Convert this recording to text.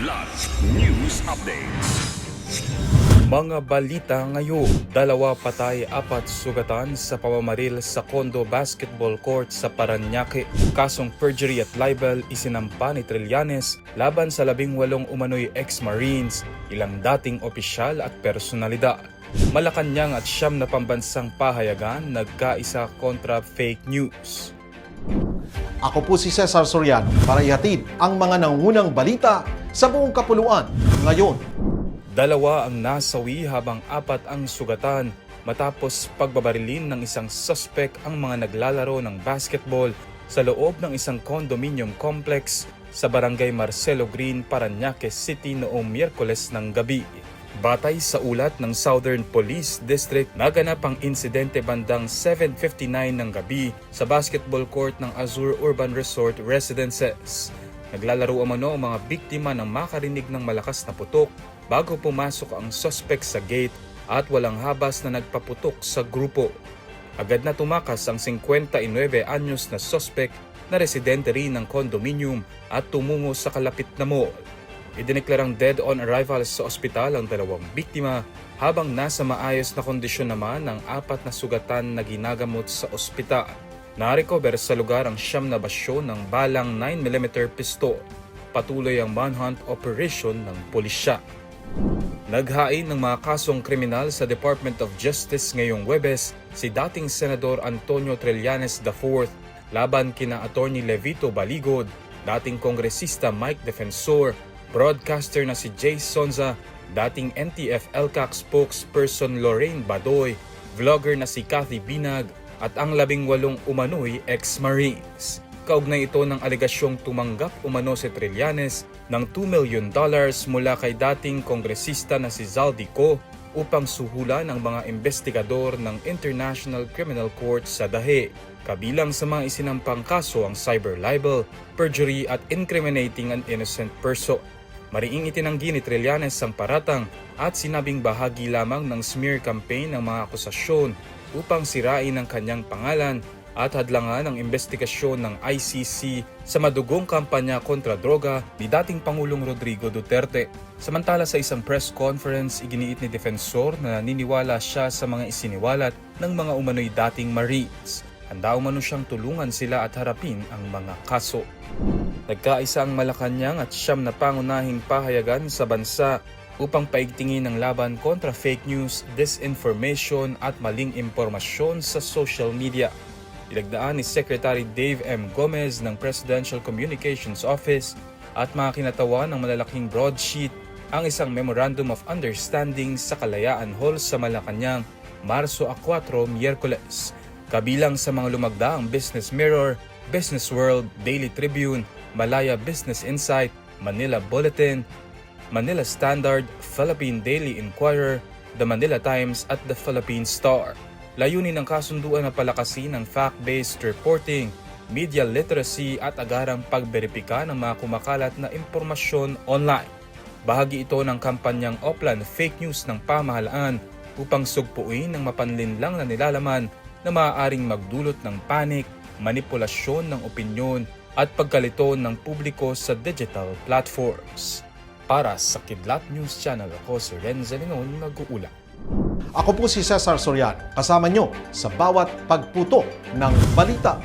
Kidlat News Updates. Mga balita ngayon, 2 patay, 4 sugatan sa pamamaril sa Condo Basketball Court sa Parañaque. Kasong perjury at libel isinampa ni Trillanes laban sa 18 umano'y ex-Marines, ilang dating opisyal at personalidad. Malacanang at 9 na pambansang pahayagan nagkaisa kontra fake news. Ako po si Cesar Soriano para ihatid ang mga nangungunang balita sa buong kapuluan ngayon. 2 ang nasawi habang 4 ang sugatan matapos pagbabarilin ng isang suspek ang mga naglalaro ng basketball sa loob ng isang condominium complex sa Barangay Marcelo Green, Parañaque City noong Miyerkules ng gabi. Batay sa ulat ng Southern Police District, naganap ang insidente bandang 7:59 ng gabi sa basketball court ng Azure Urban Resort Residences. Naglalaro umano ang mga biktima ng makarinig ng malakas na putok bago pumasok ang suspect sa gate at walang habas na nagpaputok sa grupo. Agad na tumakas ang 59 anyos na suspect na residente rin ng condominium at tumungo sa kalapit na mall. Idineklarang dead on arrival sa ospital ang 2 biktima habang nasa maayos na kondisyon naman ang 4 na sugatan na ginagamot sa ospital. Na-recover sa lugar ang 9 na basyo ng balang 9mm pistol. Patuloy ang manhunt operation ng pulisya. Naghain ng mga kasong kriminal sa Department of Justice ngayong Huwebes si dating Senador Antonio Trillanes IV laban kina Attorney Levito Baligod, dating Kongresista Mike Defensor, broadcaster na si Jay Sonza, dating NTF-ELCAC spokesperson Lorraine Badoy, vlogger na si Kathy Binag, at ang 18 umano'y ex-Marines. Kaugnay ito ng alegasyong tumanggap umano si Trillanes ng $2 million mula kay dating kongresista na si Zaldico upang suhulan ang mga investigador ng International Criminal Court sa Dahe. Kabilang sa mga isinampang kaso ang cyber libel, perjury at incriminating an innocent person. Mariing itinanggi ni Trillanes ang paratang at sinabing bahagi lamang ng smear campaign ng mga akusasyon upang sirain ang kanyang pangalan at hadlangan ang investigasyon ng ICC sa madugong kampanya kontra droga ni dating Pangulong Rodrigo Duterte. Samantala sa isang press conference, iginiit ni Defensor na naniniwala siya sa mga isiniwalat ng mga umano'y dating Marines. Handa umano siyang tulungan sila at harapin ang mga kaso. Nagkaisa ang Malacanang at 9 na pangunahing pahayagan sa bansa upang paigtingin ang laban kontra fake news, disinformation at maling impormasyon sa social media. Ilagdaan ni Secretary Dave M. Gomez ng Presidential Communications Office at mga kinatawan ng malalaking broadsheet ang isang Memorandum of Understanding sa Kalayaan Hall sa Malacanang, Marso 4, Miyerkules. Kabilang sa mga lumagda ang Business Mirror, Business World, Daily Tribune, Malaya Business Insight, Manila Bulletin, Manila Standard, Philippine Daily Inquirer, The Manila Times at The Philippine Star. Layunin ng kasunduan na palakasin ng fact-based reporting, media literacy at agarang pagberipika ng mga kumakalat na impormasyon online. Bahagi ito ng kampanyang Oplan Fake News ng pamahalaan upang sugpuin ng mapanlinlang na nilalaman na maaaring magdulot ng panik, manipulasyon ng opinyon at pagkalito ng publiko sa digital platforms. Para sa Kidlat News Channel, ako si Renzo Linon, nag-uula. Ako po si Cesar Soriano, kasama nyo sa bawat pagputo ng balita.